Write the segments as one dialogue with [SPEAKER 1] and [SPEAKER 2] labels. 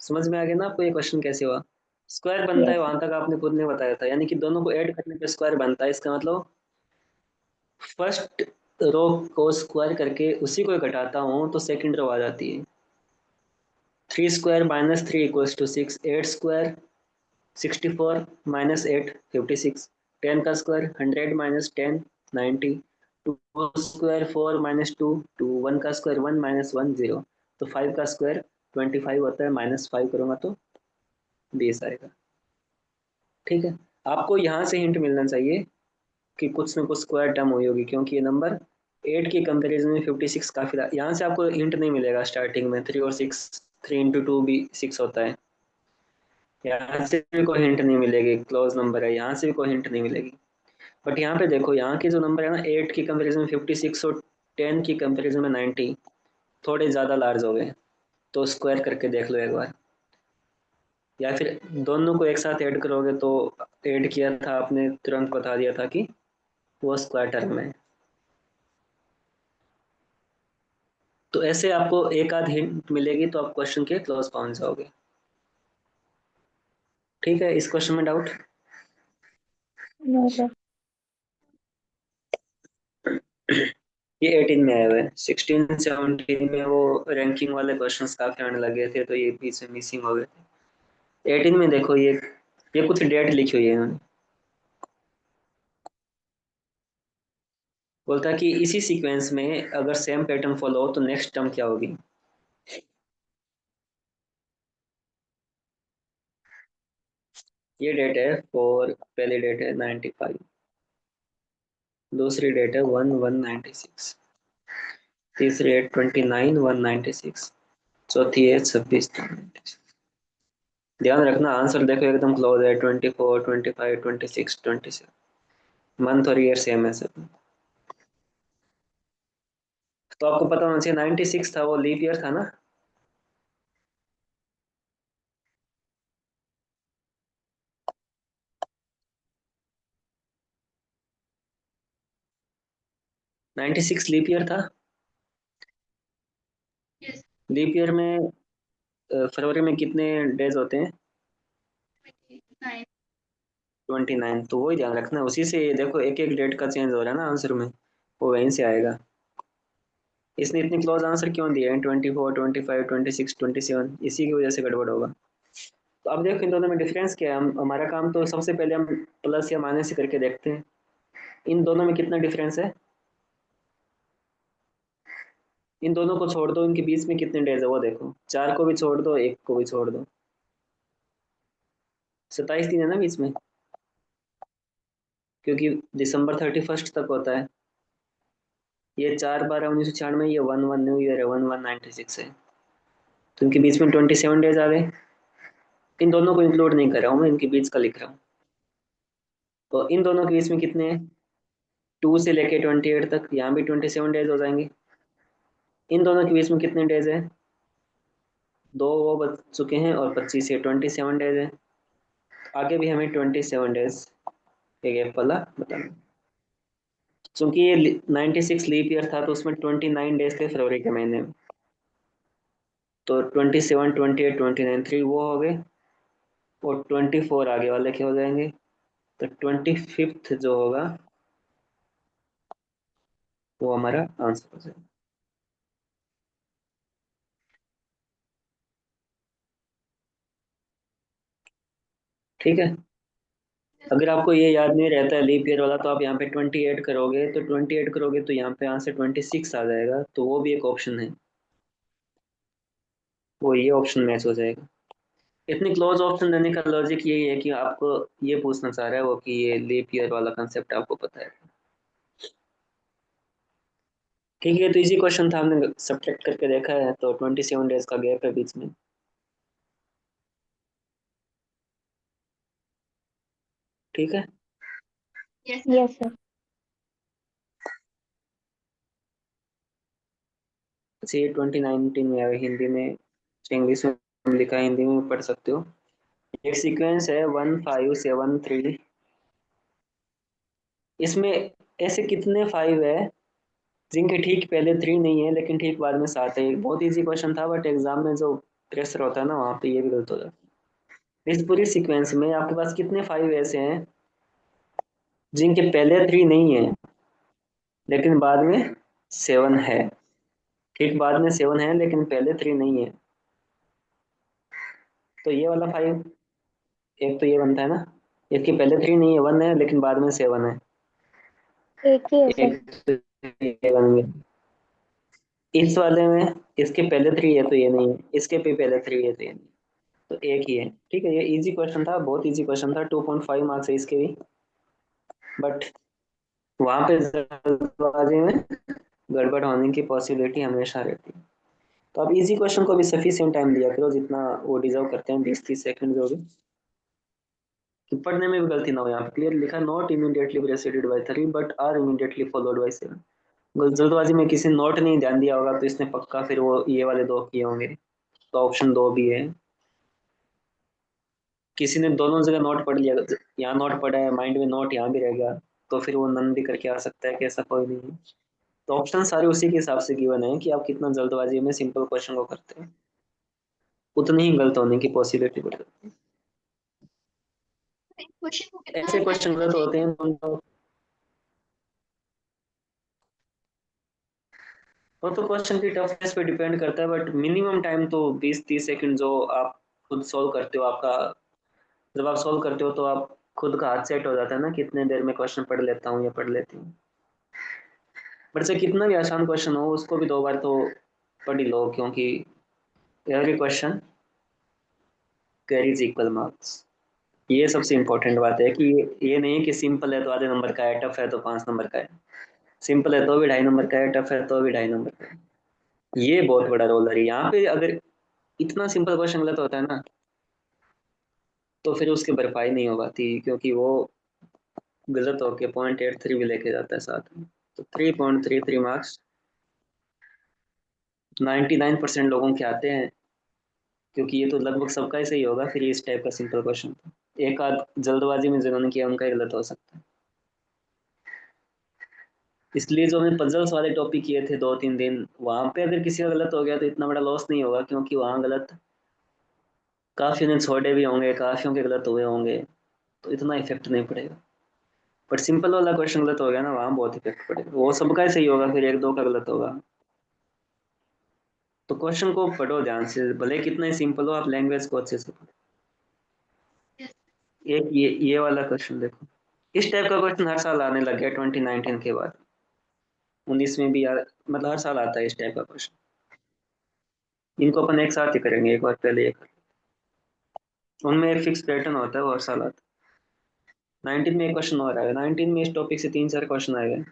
[SPEAKER 1] समझ में आ गया ना आपको ये क्वेश्चन कैसे हुआ? स्क्वायर बनता है
[SPEAKER 2] यस।
[SPEAKER 1] वहां तक आपने खुद ने बताया था, यानी कि दोनों को ऐड करने पे स्क्वायर बनता है। इसका मतलब फर्स्ट रो को स्क्वायर करके उसी को घटाता हूँ तो सेकंड रो आ जाती है। 3 square minus 3 equals to 6, 8 square 64 minus 8 56, 10 का स्क्वायर 100 माइनस 10 90, 2 स्क्वायर 4 माइनस 2 2, 1 का स्क्वायर 1 माइनस 1 0, तो 5 का स्क्वायर 25 होता है, -5 करूंगा तो 20 आएगा। ठीक है, आपको यहाँ से हिंट मिलना चाहिए कि कुछ न कुछ स्क्वायर टर्म हुई होगी, क्योंकि ये नंबर 8 के कंपैरिजन में 56 काफी। यहाँ से आपको हिंट नहीं मिलेगा स्टार्टिंग में, 3 और 6, 3 इंटू 2 भी 6 होता है। यहाँ से भी कोई हिंट नहीं मिलेगी, क्लोज नंबर है, यहाँ से भी कोई हिंट नहीं मिलेगी। बट यहाँ पे देखो, यहाँ के जो नंबर है ना, 8 की कंपैरिजन में 56 और 10 की कंपैरिजन में 90 थोड़े ज़्यादा लार्ज हो गए, तो स्क्वायर करके देख लो एक बार। या फिर दोनों को एक साथ ऐड करोगे तो, ऐड किया था आपने तुरंत बता दिया था कि वो स्क्वायर टर्म है। तो ऐसे आपको एक आध हिंट मिलेगी तो आप क्वेश्चन के क्लोज पहुंच जाओगे। ठीक है, इस क्वेश्चन में डाउट?
[SPEAKER 2] No sir.
[SPEAKER 1] ये 18 में आया हुआ है, 16 17 में वो रैंकिंग वाले क्वेश्चंस काफी आने लगे थे, तो ये बीच में मिसिंग हो गए थे। 18 में देखो, ये कुछ डेट लिखी हुई है इन्होंने। बोलता है कि इसी सीक्वेंस में अगर सेम पैटर्न फॉलो हो तो नेक्स्ट टर्म क्या होगी। ये डेट है फॉर, पहली डेट है 95, दूसरी डेट है 1196, तीसरी है 29 196, चौथी है 26 ध्यान रखना आंसर देखो एकदम क्लोज है, 24 25 26 27, मंथ और ईयर सेम है सब। तो आपको पता होना चाहिए 96 था, वो लीप ईयर था ना। नाइन्टी सिक्स लीप ईयर था। लीप ईयर में फरवरी में कितने डेज होते हैं? 29, तो वही ध्यान रखना, उसी से ये देखो एक एक डेट का चेंज हो रहा है ना आंसर में, वो वहीं से आएगा। इसने इतनी क्लोज आंसर क्यों दिया है, 24 25 26 27, इसी की वजह से गड़बड़ होगा। तो अब देखो इन दोनों में डिफरेंस क्या है। हमारा काम तो सबसे पहले हम प्लस या माइनस ही करके देखते हैं। इन दोनों में कितना डिफरेंस है, इन दोनों को छोड़ दो, इनके बीच में कितने डेज है वो देखो, 4 को भी छोड़ दो, 1 को भी छोड़ दो, 27 दिन है ना बीच में, क्योंकि दिसंबर 31 तक होता है। ये 4/12/1996, ये 1/1 न्यू ईयर है, 1196 है, तो इनके बीच में 27 डेज आ गए। इन दोनों को इंक्लूड नहीं कर रहा हूँ मैं, इनके बीच का लिख रहा हूँ। तो इन दोनों के बीच में कितने हैं, 2 से लेके 28 तक, यहाँ भी 27 डेज हो जाएंगे। इन दोनों के बीच में कितने डेज है, 2 वो बच चुके हैं और 25 है, 27 डेज है। आगे भी हमें 27 डेज एक गैप वाला बताना। चूंकि ये 96 लीप ईयर था तो उसमें 29 डेज थे फरवरी के महीने में, तो 27 28 29 3 वो हो गए, और 24 आगे वाले के हो जाएंगे, तो 25th जो होगा वो हमारा आंसर हो जाएगा। ठीक है, अगर आपको ये याद नहीं रहता है लीप ईयर वाला, तो आप यहाँ पे 28 करोगे, तो 28 करोगे तो यहाँ पे आंसर 26 आ जाएगा, तो वो भी एक ऑप्शन है, वो ये ऑप्शन मैच हो जाएगा। इतनी क्लोज ऑप्शन देने का लॉजिक यही है कि आपको ये पूछना चाह रहा है वो कि ये लीप ईयर वाला कंसेप्ट आपको पता है। ठीक है, तो इजी क्वेश्चन था, हमने सब्ट्रैक्ट करके देखा है, तो 27 डेज का गैप है बीच में। ठीक है,
[SPEAKER 2] यस सर।
[SPEAKER 1] अच्छा ये 2019 में आया हिंदी में, इंग्लिश में लिखा है, हिंदी में पढ़ सकते हो। एक सीक्वेंस है 1573, इसमें ऐसे कितने 5 है जिनके ठीक पहले 3 नहीं है लेकिन ठीक बाद में 7 है। बहुत इजी क्वेश्चन था, बट एग्जाम में जो प्रेशर होता है ना वहां पे, ये भी गलत हो जाता है। इस पूरी सीक्वेंस में आपके पास कितने 5 ऐसे हैं जिनके पहले 3 नहीं है लेकिन बाद में 7 है। ठीक, बाद में 7 है लेकिन पहले 3 नहीं है। तो ये वाला 5, एक तो ये बनता है ना, इसके पहले 3 नहीं है, 1 है लेकिन बाद में 7 है।
[SPEAKER 2] एक ही है सर।
[SPEAKER 1] एक तो ये बन गया। इस वाले में इसके पहले 3 है तो ये नहीं है, इसके भी पहले 3 है तो ये नहीं, तो एक ही है। ठीक है, ये इजी क्वेश्चन था, बहुत इजी क्वेश्चन था, 2.5 मार्क्स है इसके भी। बट वहां पे जल्दबाजी में गड़बड़ होने की पॉसिबिलिटी हमेशा रहती है। तो आप इजी क्वेश्चन को भी सफिशिएंट टाइम दिया करो, जितना वो डिजर्व करते हैं, 20-30 सेकंड जो भी, कि पढ़ने में भी गलती ना हो। यहाँ पे क्लियर लिखा, not immediately preceded by 3 but are immediately followed by 7। जल्दबाजी में किसी ने नोट नहीं ध्यान दिया होगा तो इसने पक्का फिर वो ये वाले दो किए होंगे। तो ऑप्शन 2 भी है। किसी ने दोनों जगह नोट पढ़ लिया, यहाँ नोट पढ़ा है माइंड में, नोट यहाँ भी रह गया, तो फिर वो नन भी करके आ सकता है कि ऐसा कोई नहीं है। तो ऑप्शन सारे उसी के हिसाब से गिवन है कि आप कितना जल्दबाजी में सिंपल क्वेश्चन को करते हैं, उतनी ही गलत होने की पॉसिबिलिटी बढ़ जाती
[SPEAKER 2] क्वेश्चन को
[SPEAKER 1] है।
[SPEAKER 2] कितना
[SPEAKER 1] ऐसे
[SPEAKER 2] टाइम
[SPEAKER 1] क्वेश्चन
[SPEAKER 2] देना
[SPEAKER 1] गलत होते
[SPEAKER 2] चाहिए?
[SPEAKER 1] हैं तो वो तो क्वेश्चन की टफनेस पे डिपेंड करता है, बट मिनिमम टाइम तो 20-30 सेकंड जो आप खुद सॉल्व करते हो आपका, जब आप सॉल्व करते हो तो आप खुद का हाथ सेट हो जाता है ना, कितने देर में क्वेश्चन पढ़ लेता हूँ या पढ़ लेती हूँ। बट से कितना भी आसान क्वेश्चन हो उसको भी 2 बार तो पढ़ ही लो, क्योंकि every question carries equal marks. ये सबसे इम्पोर्टेंट बात है कि ये नहीं है कि सिंपल है तो आधे नंबर का है, टफ है तो 5 नंबर का है। सिंपल है तो भी 2.5 नंबर का है, टफ है तो भी 2.5 नंबर का है। ये बहुत बड़ा रोल है यहाँ पे। अगर इतना सिंपल क्वेश्चन गलत होता है ना, तो फिर उसकी भरपाई नहीं हो पाती, क्योंकि वो गलत होके 0.83 भी लेके जाता है साथ में। तो 3.33 मार्क्स 99% लोगों के आते हैं, क्योंकि ये तो लगभग सबका ही सही होगा फिर इस टाइप का सिंपल क्वेश्चन। एक आध जल्दबाजी में जिन्होंने किया उनका ही गलत हो सकता है। इसलिए जो हमने पजल्स वाले टॉपिक किए थे 2-3 दिन, वहां पे अगर किसी का गलत हो गया तो इतना बड़ा लॉस नहीं होगा, क्योंकि वहां गलत काफी ने छोड़े भी होंगे, काफियों के गलत हुए होंगे, तो इतना इफेक्ट नहीं पड़ेगा। पर सिंपल वाला क्वेश्चन गलत हो गया ना, वहां बहुत इफेक्ट पड़ेगा, वो सबका ही सही होगा फिर एक दो का गलत होगा। तो क्वेश्चन को पढ़ो ध्यान से, भले कितना ही सिंपल हो, आप लैंग्वेज को अच्छे से पढ़ो। एक ये वाला क्वेश्चन देखो, इस टाइप का क्वेश्चन हर साल आने लग गया 2019 के बाद। 19 में भी यार, मतलब हर साल आता है इस टाइप का क्वेश्चन। इनको अपन एक साथ ही करेंगे, एक बार पहले एक, उनमें एक फिक्स पैटर्न होता है, वो हर साल आता है। 19 में एक क्वेश्चन और आएगा, 19 में इस टॉपिक से 3-4 क्वेश्चन आएगा।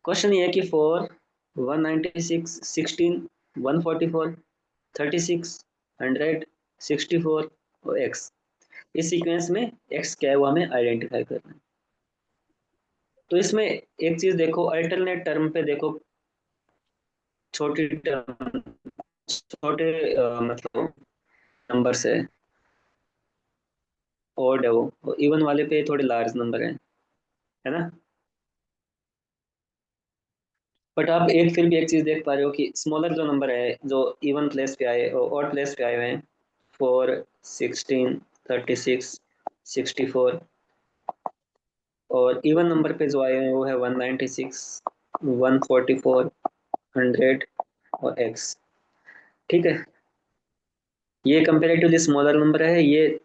[SPEAKER 1] क्वेश्चन ये है कि 4, 196, 16, 144, 36, 100, 64 और एक्स, इस सीक्वेंस में एक्स क्या है वो हमें आइडेंटिफाई करना है। तो इसमें एक चीज देखो, अल्टरनेट टर्म पे देखो, छोटी टर्म, छोटे मतलब नंबर से ओड है वो, इवन वाले पे थोड़े लार्ज नंबर है ना। बट आप एक फिर भी एक चीज देख पा रहे हो कि स्मॉलर जो नंबर है जो इवन प्लेस पे आए और ऑड प्लेस पे आए हुए हैं, 4, 16, 36, 64, और इवन नंबर पे जो आए हैं वो है 196, 144, 100 और एक्स। ठीक है, ये कंपेरेटिवली स्मॉलर नंबर है, ये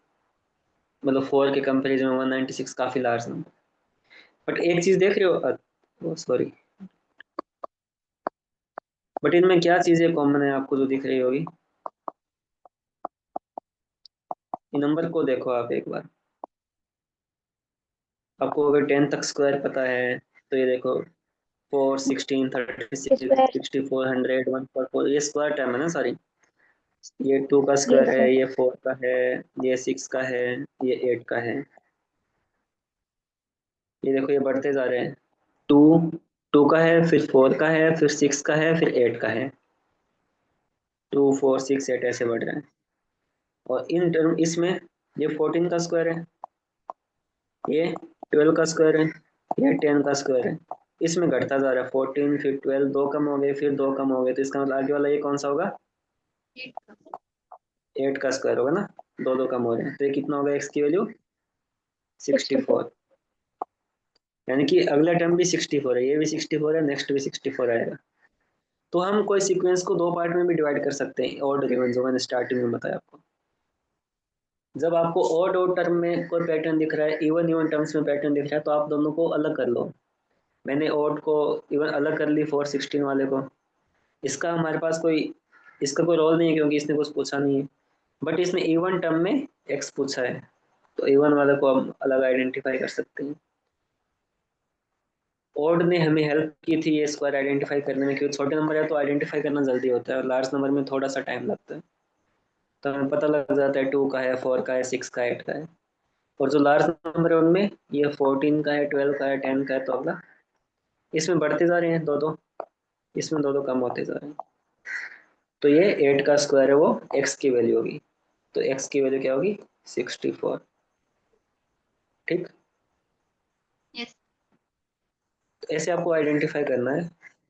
[SPEAKER 1] मतलब 4 के कंपेरिजन में 196 काफी लार्ज नंबर। बट एक चीज देख रहे हो, सॉरी, बट इनमें क्या चीजें कॉमन है आपको जो दिख रही होगी, इन नंबर को देखो आप एक बार। आपको अगर 10 तक स्क्वायर पता है तो ये देखो, 4, 16, 36,
[SPEAKER 2] स्क्वायर।
[SPEAKER 1] 64, 100, 144, ये स्क्वायर टर्म है ना सारी। ये 2 का स्क्वायर
[SPEAKER 2] यस
[SPEAKER 1] है,
[SPEAKER 2] सर।
[SPEAKER 1] ये 4 का है, ये 6 का है, ये 8 का है। ये देखो ये बढ़ते जा रहे हैं, 2, 2 का है, फिर 4 का है, फिर 6 का है, फिर 8 का है। 2, 4, 6, 8 ऐसे बढ़ रहे हैं। और इन टर्म इसमें ये 14 का स्क्वायर है, ये 12 का स्क्वायर है, ये 10 का स्क्वायर है। इसमें घटता जा रहा है, 14, फिर 12, दो कम हो गए, फिर दो कम हो गए, तो इसका मतलब आगे वाला ये कौन सा होगा, 8 का स्क्वायर होगा ना, दो दो कम हो रहे हैं, तो ये कितना होगा एक्स की वैल्यू?
[SPEAKER 2] 64।
[SPEAKER 1] 64। यानी कि अगला टर्म भी 64 है, ये भी 64 है, नेक्स्ट भी 64 आएगा। तो हम कोई सीक्वेंस को दो पार्ट में भी डिवाइड कर सकते हैं, ऑड और इवन, जो मैंने स्टार्टिंग में बताया आपको। जब आपको ऑड ऑड टर्म में कोई पैटर्न दिख रहा है, इवन इवन टर्म्स में पैटर्न दिख रहा है, तो आप दोनों को अलग कर लो। मैंने ऑड को इवन अलग कर ली 416 वाले को। इसका हमारे पास कोई, इसका कोई रोल नहीं है क्योंकि इसने कुछ पूछा नहीं है। बट इसने इवन टर्म में एक्स पूछा है, तो इवन वाले को हम अलग आइडेंटिफाई कर सकते हैं। ऑड ने हमें हेल्प की थी ये स्क्वायर आइडेंटिफाई करने में, क्योंकि छोटे नंबर है तो आइडेंटिफाई करना जल्दी होता है, और लार्ज नंबर में थोड़ा सा टाइम लगता है। तो हमें पता लग जाता है 2 का है, 4 का है, 6 का है, 8 का है। और जो लार्ज नंबर है उनमें ये 14 का है, 12 का है, 10 का है, तो अगला इसमें बढ़ते जा रहे हैं दो दो, इसमें दो दो कम होते जा रहे हैं। तो ये 8 का स्क्वायर है, वो एक्स की वैल्यू होगी। तो एक्स की वैल्यू क्या होगी? 64। ठीक।
[SPEAKER 2] यस।
[SPEAKER 1] तो ऐसे आपको आइडेंटिफाई करना है।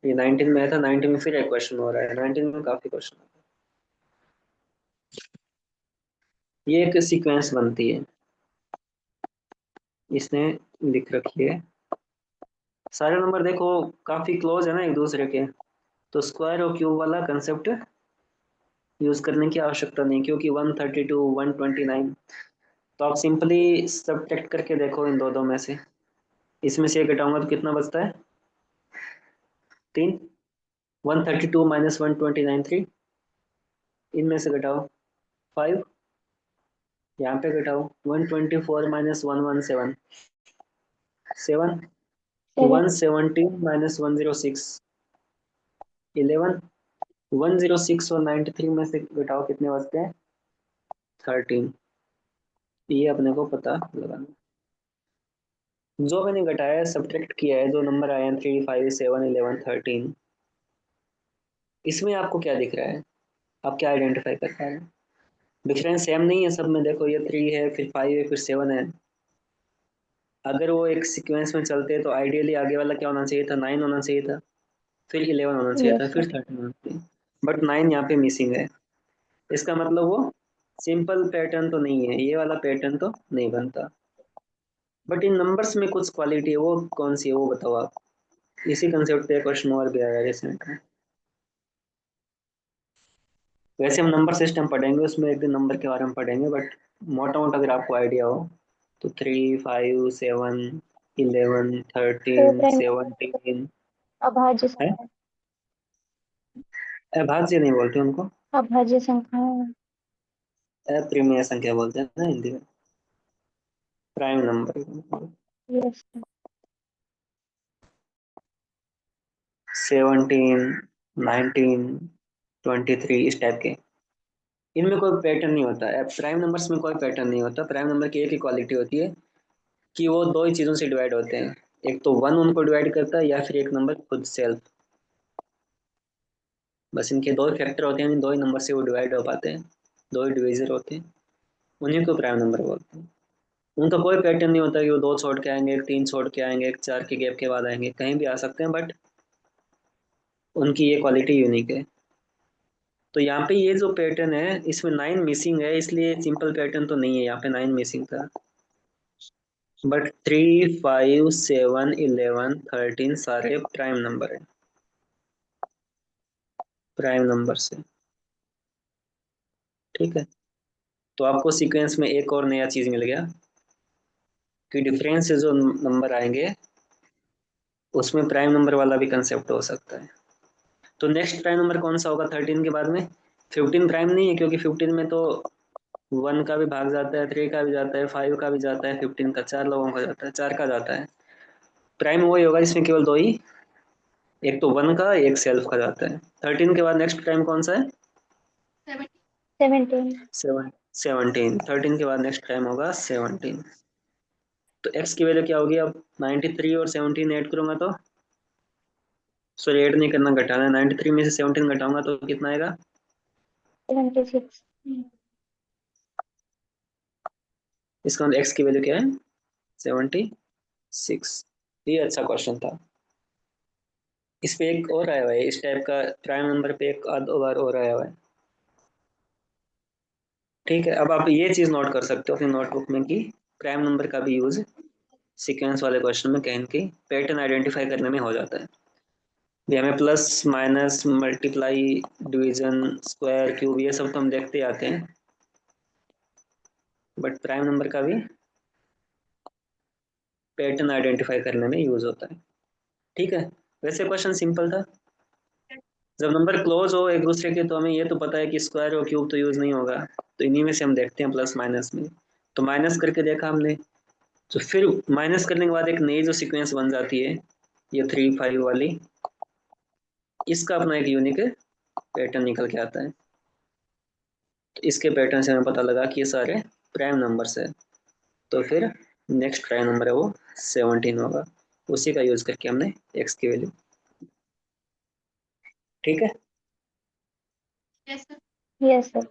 [SPEAKER 1] ये 19 में था, 19 में फिर एक क्वेश्चन हो रहा है, 19 में काफी क्वेश्चन। ये एक सीक्वेंस बनती है, इसने लिख रखी है। सारे नंबर देखो काफी क्लोज है ना एक दूसरे के, तो स्क्वायर और क्यूब वाला कंसेप्ट यूज करने की आवश्यकता नहीं, क्योंकि 132 129, तो आप सिंपली सब्ट्रैक्ट करके देखो इन दो दो में से। इसमें से एक घटाऊंगा तो कितना बचता है? 3। 132 माइनस 129 3। इनमें से घटाओ 5। यहाँ पे घटाओ 124 माइनस 117 7।
[SPEAKER 2] 7।
[SPEAKER 1] 117 माइनस 106 11। 106 और 93 में से घटाओ कितने बचते हैं? 13। ये अपने को पता लगाना। जो मैंने घटाया है, सब्ट्रैक्ट किया है, जो नंबर आए हैं 3 5 7 11 13, इसमें आपको क्या दिख रहा है? आप क्या आइडेंटिफाई कर पा रहे हैं? डिफरेंस सेम नहीं है सब में, देखो ये 3 है, फिर 5 है, फिर 7 है। अगर वो एक सीक्वेंस में चलते तो आइडियली आगे वाला क्या होना चाहिए था? 9 होना चाहिए था, फिर 11 होना चाहिए था,
[SPEAKER 2] यस
[SPEAKER 1] फिर
[SPEAKER 2] सर।
[SPEAKER 1] 13 होना चाहिए। बट 9 यहाँ पे मिसिंग है। इसका मतलब वो सिंपल पैटर्न तो नहीं है, ये वाला पैटर्न तो नहीं बनता। बट इन नंबर्स में कुछ क्वालिटी है, वो कौन सी है वो बताओ आप। इसी कंसेप्ट पे क्वेश्चन और भी आया रिसेंट में। वैसे हम नंबर सिस्टम पढ़ेंगे, उसमें एक दिन नंबर के बारे में पढ़ेंगे, बट मोटा मोटा अगर आपको आइडिया हो तो 3 5 7 11
[SPEAKER 2] तो
[SPEAKER 1] 13
[SPEAKER 2] प्राइम
[SPEAKER 1] 17
[SPEAKER 2] अभाज्य
[SPEAKER 1] है।
[SPEAKER 2] संख्या।
[SPEAKER 1] अभाज्य नहीं बोलते उनको,
[SPEAKER 2] अभाज्य संख्या।
[SPEAKER 1] अप्रिमेय संख्या बोलते हैं ना हिंदी में, प्राइम नंबर।
[SPEAKER 2] यस।
[SPEAKER 1] 17 19 23 इस टाइप के। इनमें कोई पैटर्न नहीं होता है, प्राइम नंबर्स में कोई पैटर्न नहीं होता। प्राइम नंबर की एक ही क्वालिटी होती है कि वो दो ही चीज़ों से डिवाइड होते हैं, एक तो वन उनको डिवाइड करता है, या फिर एक नंबर खुद सेल्फ। बस इनके दो ही फैक्टर होते हैं, इन दो ही नंबर से वो डिवाइड हो पाते हैं, दो ही डिविजर होते हैं, उन्हीं को प्राइम नंबर बोलते हैं। उनका कोई पैटर्न नहीं होता कि वो दो छोड़ के आएंगे, एक तीन छोड़ के आएंगे, एक चार के गैप के बाद आएंगे, कहीं भी आ सकते हैं, बट उनकी ये क्वालिटी यूनिक है। तो यहाँ पे ये जो पैटर्न है इसमें 9 मिसिंग है, इसलिए सिंपल पैटर्न तो नहीं है, यहाँ पे 9 मिसिंग था। बट 3 5 7 11 13 सारे प्राइम नंबर है, प्राइम नंबर से। ठीक है। तो आपको सीक्वेंस में एक और नया चीज मिल गया कि डिफरेंस से जो नंबर आएंगे उसमें प्राइम नंबर वाला भी कंसेप्ट हो सकता है। तो नेक्स्ट प्राइम नंबर कौन सा होगा 13 के बाद में? 15 प्राइम नहीं है, क्योंकि 15 में तो 1 का भी भाग जाता है, 3 का भी जाता है, 5 का भी जाता है, 15 का 4 लोगों का जाता है, 4 का जाता है। प्राइम वही होगा जिसमें केवल दो ही, एक तो 1 का, एक सेल्फ का जाता है। 13 के बाद नेक्स्ट प्राइम कौन सा है?
[SPEAKER 2] 17।
[SPEAKER 1] 17। 13 के बाद नेक्स्ट टाइम होगा 17। तो एक्स की वैल्यू क्या होगी अब? 93 और 17 ऐड करूंगा तो, सॉरी ऐड नहीं करना, घटाना है। 93 में से 17 घटाऊंगा तो कितना आएगा?
[SPEAKER 2] 76।
[SPEAKER 1] इसका मतलब एक्स की वैल्यू क्या है? 76। ये अच्छा क्वेश्चन था। इस पे एक और आया हुआ है इस टाइप का, प्राइम नंबर पे एक आध बार और आया हुआ है। ठीक है, अब आप ये चीज नोट कर सकते हो अपनी नोटबुक में कि प्राइम नंबर का भी यूज सीक्वेंस वाले क्वेश्चन में कहीं के पैटर्न आइडेंटिफाई करने में हो जाता है। भी हमें plus minus multiply division square cube ये सब तो हम देखते आते हैं, बट प्राइम नंबर का भी पैटर्न आइडेंटिफाई करने में यूज होता है। ठीक है, वैसे क्वेश्चन सिंपल था। जब नंबर क्लोज हो एक दूसरे के तो हमें ये तो पता है कि स्क्वायर और क्यूब तो यूज नहीं होगा, तो इन्हीं में से हम देखते हैं प्लस माइनस में। तो माइनस करके देखा हमने, तो फिर माइनस करने के बाद एक नई जो सीक्वेंस बन जाती है ये 3 5 वाली, इसका अपना एक यूनिक पैटर्न निकल के आता है। तो इसके पैटर्न से हमें पता लगा कि ये सारे प्राइम नंबर्स है। तो फिर नेक्स्ट प्राइम नंबर है वो 17 होगा, उसी का यूज करके हमने एक्स की वैल्यू। ठीक है।
[SPEAKER 2] Yes sir.